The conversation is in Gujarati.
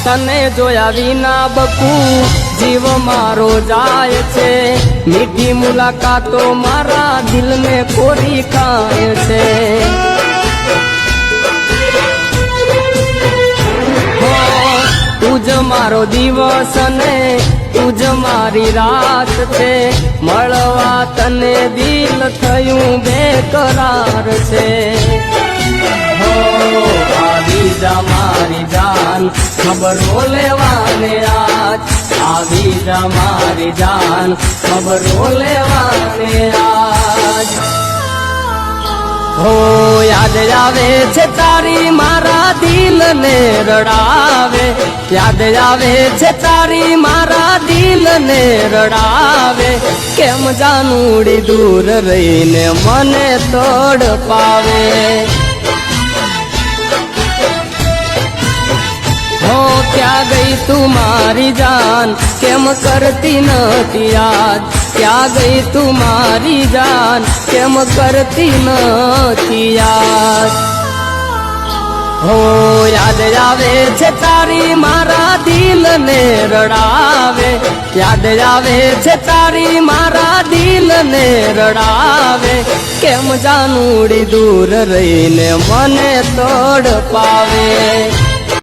તને જોયા વિના બકુ જીવ મારો જાય છે, મીઠી મુલાકાતો મારા દિલને કોરી ખાય છે। તું જ મારો દિવસ ને તું જ મારી રાત છે, મળવા તને દિલ થયું બેકરાર છે। આવી જા મારી જાન ખબરો લેવાને આજ, આવી જા મારી જાન ખબરો લેવાને આજ। હો યાદ આવે છે તારી મારા દિલ ને રડાવે, યાદ આવે છે તારી મારા દિલ ને રડાવે, કેમ જાનુડી દૂર રહીને મને તોડ પાવે। हो क्या गई तुम्हारी जान केम करती नती याद, क्या गई तुम्हारी जान केम करती नती याद। हो याद आवे छे तारी मारा दिल ने रड़ावे, याद आवे छे तारी मारा दिल ने रड़ावे, केम जानुड़ी दूर रहीने मने तोड़ पावे।